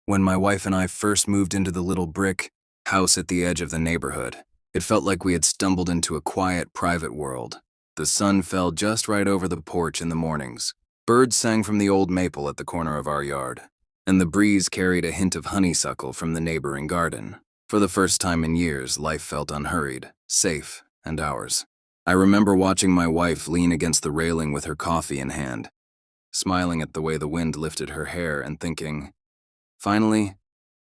When my wife and I first moved into the little brick house at the edge of the neighborhood, it felt like we had stumbled into a quiet, private world. The sun fell just right over the porch in the mornings. Birds sang from the old maple at the corner of our yard, and the breeze carried a hint of honeysuckle from the neighboring garden. For the first time in years, life felt unhurried, safe, and ours. I remember watching my wife lean against the railing with her coffee in hand, smiling at the way the wind lifted her hair and thinking, finally,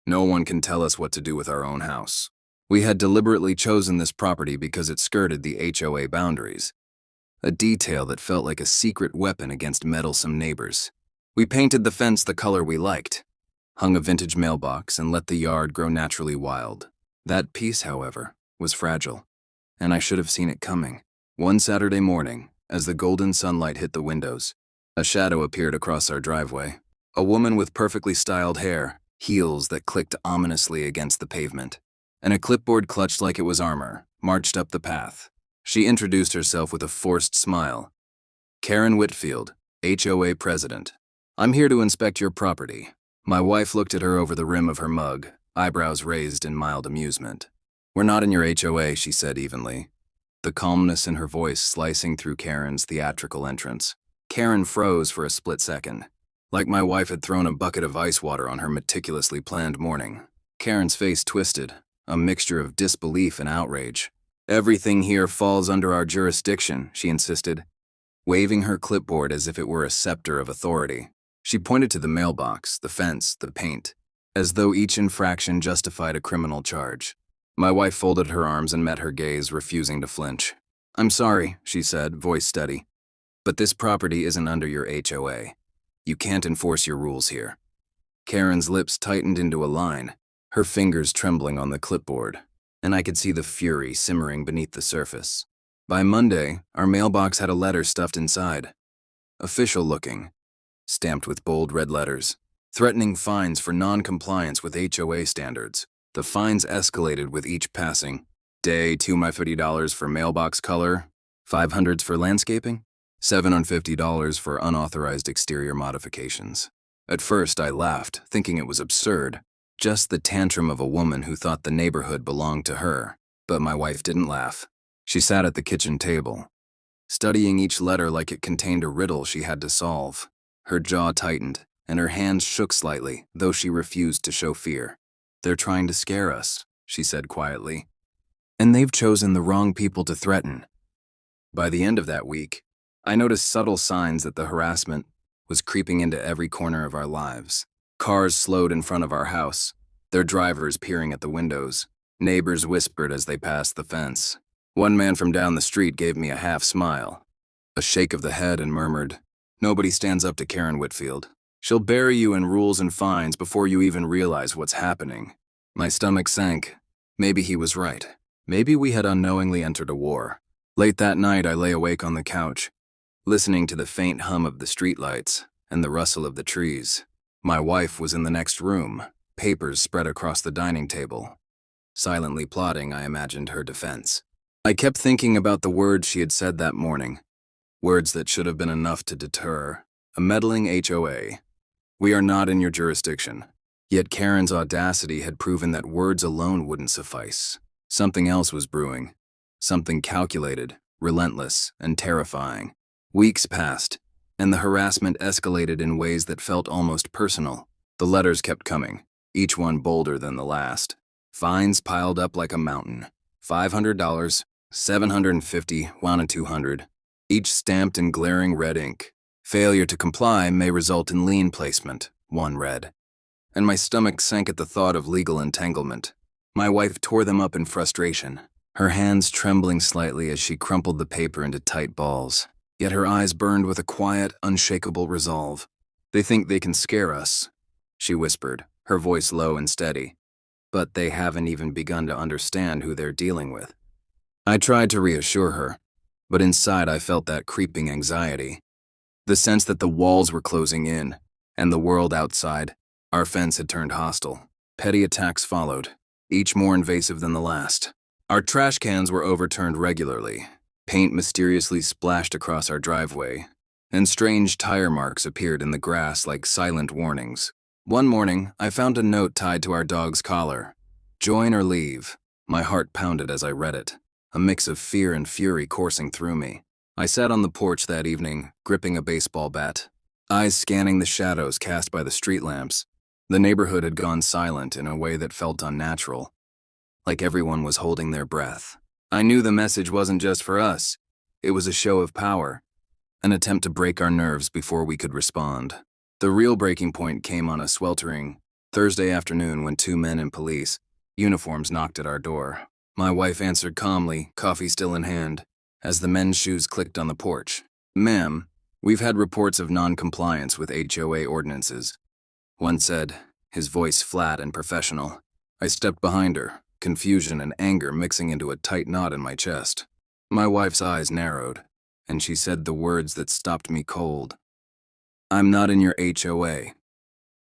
no one can tell us what to do with our own house. We had deliberately chosen this property because it skirted the HOA boundaries, a detail that felt like a secret weapon against meddlesome neighbors. We painted the fence the color we liked, hung a vintage mailbox, and let the yard grow naturally wild. That piece, however, was fragile, and I should have seen it coming. One Saturday morning, as the golden sunlight hit the windows, a shadow appeared across our driveway. A woman with perfectly styled hair, heels that clicked ominously against the pavement, and a clipboard clutched like it was armor, marched up the path. She introduced herself with a forced smile. Karen Whitfield, HOA president. I'm here to inspect your property. My wife looked at her over the rim of her mug, eyebrows raised in mild amusement. We're not in your HOA, she said evenly, the calmness in her voice slicing through Karen's theatrical entrance. Karen froze for a split second, like my wife had thrown a bucket of ice water on her meticulously planned morning. Karen's face twisted, a mixture of disbelief and outrage. Everything here falls under our jurisdiction, she insisted, waving her clipboard as if it were a scepter of authority. She pointed to the mailbox, the fence, the paint, as though each infraction justified a criminal charge. My wife folded her arms and met her gaze, refusing to flinch. I'm sorry, she said, voice steady, but this property isn't under your HOA. You can't enforce your rules here. Karen's lips tightened into a line, her fingers trembling on the clipboard, and I could see the fury simmering beneath the surface. By Monday, our mailbox had a letter stuffed inside. Official looking, stamped with bold red letters, threatening fines for non-compliance with HOA standards. The fines escalated with each passing day. $250 for mailbox color, $500 for landscaping, $750 for unauthorized exterior modifications. At first, I laughed, thinking it was absurd, just the tantrum of a woman who thought the neighborhood belonged to her. But my wife didn't laugh. She sat at the kitchen table, studying each letter like it contained a riddle she had to solve. Her jaw tightened, and her hands shook slightly, though she refused to show fear. They're trying to scare us, she said quietly. And they've chosen the wrong people to threaten. By the end of that week, I noticed subtle signs that the harassment was creeping into every corner of our lives. Cars slowed in front of our house, their drivers peering at the windows. Neighbors whispered as they passed the fence. One man from down the street gave me a half smile, a shake of the head, and murmured, "Nobody stands up to Karen Whitfield. She'll bury you in rules and fines before you even realize what's happening." My stomach sank. Maybe he was right. Maybe we had unknowingly entered a war. Late that night, I lay awake on the couch, listening to the faint hum of the streetlights and the rustle of the trees. My wife was in the next room, papers spread across the dining table. Silently plotting, I imagined her defense. I kept thinking about the words she had said that morning, words that should have been enough to deter a meddling HOA. We are not in your jurisdiction. Yet Karen's audacity had proven that words alone wouldn't suffice. Something else was brewing, something calculated, relentless, and terrifying. Weeks passed, and the harassment escalated in ways that felt almost personal. The letters kept coming, each one bolder than the last. Fines piled up like a mountain. $500, $750, $200, each stamped in glaring red ink. Failure to comply may result in lien placement, one read. And my stomach sank at the thought of legal entanglement. My wife tore them up in frustration, her hands trembling slightly as she crumpled the paper into tight balls. Yet her eyes burned with a quiet, unshakable resolve. They think they can scare us, she whispered, her voice low and steady. But they haven't even begun to understand who they're dealing with. I tried to reassure her, but inside I felt that creeping anxiety. The sense that the walls were closing in, and the world outside, our fence, had turned hostile. Petty attacks followed, each more invasive than the last. Our trash cans were overturned regularly. Paint mysteriously splashed across our driveway, and strange tire marks appeared in the grass like silent warnings. One morning, I found a note tied to our dog's collar. Join or leave. My heart pounded as I read it, a mix of fear and fury coursing through me. I sat on the porch that evening, gripping a baseball bat, eyes scanning the shadows cast by the street lamps. The neighborhood had gone silent in a way that felt unnatural, like everyone was holding their breath. I knew the message wasn't just for us. It was a show of power, an attempt to break our nerves before we could respond. The real breaking point came on a sweltering Thursday afternoon when two men in police uniforms knocked at our door. My wife answered calmly, coffee still in hand, as the men's shoes clicked on the porch. "Ma'am, we've had reports of noncompliance with HOA ordinances," one said, his voice flat and professional. I stepped behind her, confusion and anger mixing into a tight knot in my chest. My wife's eyes narrowed, and she said the words that stopped me cold. "I'm not in your HOA."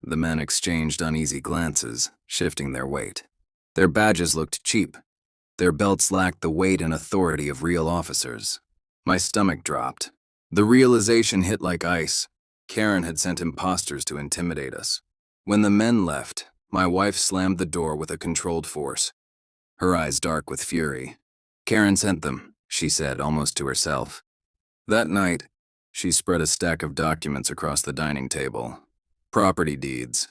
The men exchanged uneasy glances, shifting their weight. Their badges looked cheap. Their belts lacked the weight and authority of real officers. My stomach dropped. The realization hit like ice. Karen had sent imposters to intimidate us. When the men left, my wife slammed the door with a controlled force, her eyes dark with fury. "Karen sent them," she said, almost to herself. That night, she spread a stack of documents across the dining table. Property deeds,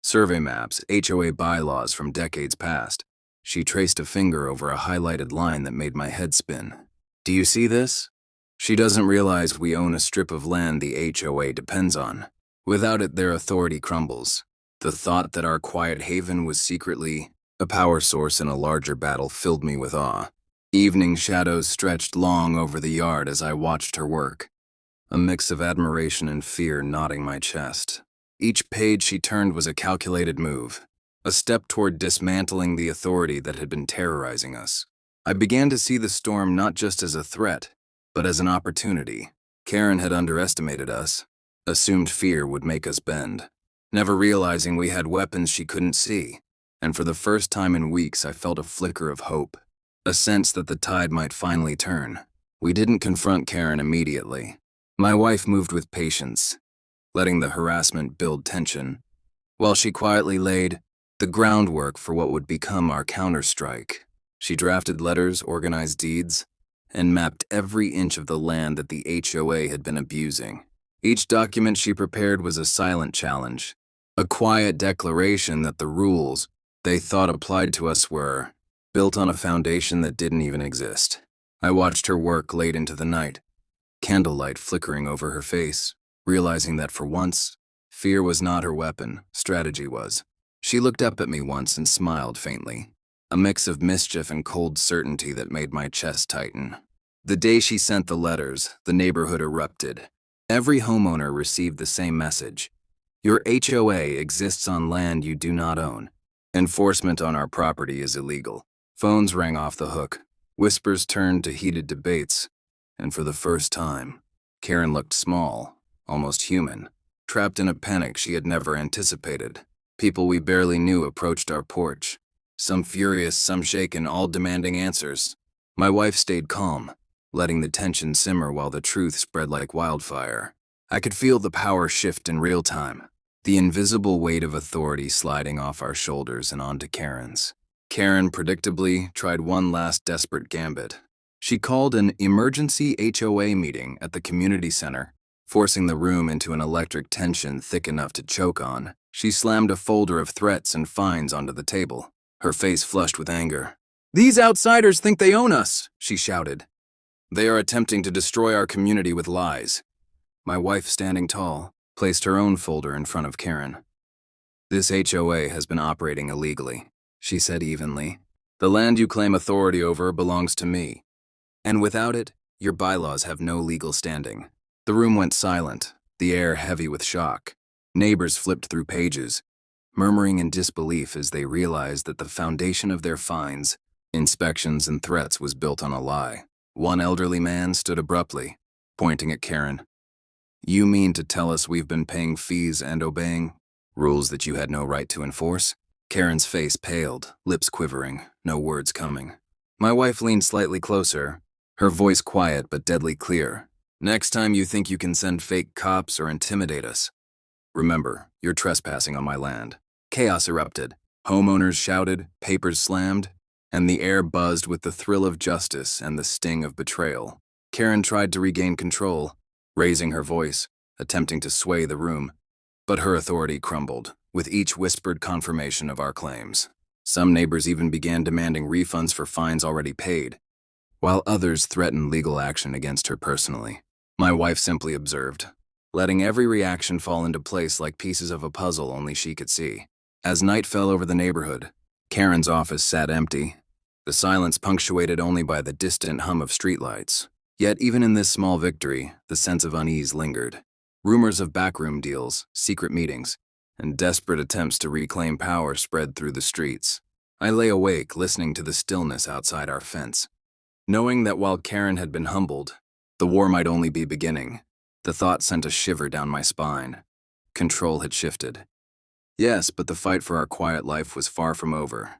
survey maps, HOA bylaws from decades past. She traced a finger over a highlighted line that made my head spin. "Do you see this? She doesn't realize we own a strip of land the HOA depends on. Without it, their authority crumbles." The thought that our quiet haven was secretly a power source in a larger battle filled me with awe. Evening shadows stretched long over the yard as I watched her work, a mix of admiration and fear knotting my chest. Each page she turned was a calculated move, a step toward dismantling the authority that had been terrorizing us. I began to see the storm not just as a threat, but as an opportunity. Karen had underestimated us, assumed fear would make us bend, never realizing we had weapons she couldn't see. And for the first time in weeks, I felt a flicker of hope, a sense that the tide might finally turn. We didn't confront Karen immediately. My wife moved with patience, letting the harassment build tension, while she quietly laid the groundwork for what would become our counterstrike. She drafted letters, organized deeds, and mapped every inch of the land that the HOA had been abusing. Each document she prepared was a silent challenge, a quiet declaration that the rules they thought applied to us were built on a foundation that didn't even exist. I watched her work late into the night, candlelight flickering over her face, realizing that for once, fear was not her weapon, strategy was. She looked up at me once and smiled faintly, a mix of mischief and cold certainty that made my chest tighten. The day she sent the letters, the neighborhood erupted. Every homeowner received the same message. Your HOA exists on land you do not own. Enforcement on our property is illegal. Phones rang off the hook. Whispers turned to heated debates. And for the first time, Karen looked small, almost human, trapped in a panic she had never anticipated. People we barely knew approached our porch, some furious, some shaken, all demanding answers. My wife stayed calm, letting the tension simmer while the truth spread like wildfire. I could feel the power shift in real time, the invisible weight of authority sliding off our shoulders and onto Karen's. Karen predictably tried one last desperate gambit. She called an emergency HOA meeting at the community center, forcing the room into an electric tension thick enough to choke on. She slammed a folder of threats and fines onto the table, her face flushed with anger. "These outsiders think they own us," she shouted. "They are attempting to destroy our community with lies." My wife, standing tall, placed her own folder in front of Karen. "This HOA has been operating illegally," she said evenly. "The land you claim authority over belongs to me. And without it, your bylaws have no legal standing." The room went silent, the air heavy with shock. Neighbors flipped through pages, murmuring in disbelief as they realized that the foundation of their fines, inspections, and threats was built on a lie. One elderly man stood abruptly, pointing at Karen. "You mean to tell us we've been paying fees and obeying rules that you had no right to enforce?" Karen's face paled, lips quivering, no words coming. My wife leaned slightly closer, her voice quiet but deadly clear. "Next time you think you can send fake cops or intimidate us, Remember, you're trespassing on my land. Chaos erupted. Homeowners shouted, papers slammed, and the air buzzed with the thrill of justice and the sting of betrayal. Karen tried to regain control, raising her voice, attempting to sway the room. But her authority crumbled, with each whispered confirmation of our claims. Some neighbors even began demanding refunds for fines already paid, while others threatened legal action against her personally. My wife simply observed, letting every reaction fall into place like pieces of a puzzle only she could see. As night fell over the neighborhood, Karen's office sat empty, the silence punctuated only by the distant hum of streetlights. Yet even in this small victory, the sense of unease lingered. Rumors of backroom deals, secret meetings, and desperate attempts to reclaim power spread through the streets. I lay awake, listening to the stillness outside our fence, knowing that while Karen had been humbled, the war might only be beginning. The thought sent a shiver down my spine. Control had shifted. Yes, but the fight for our quiet life was far from over.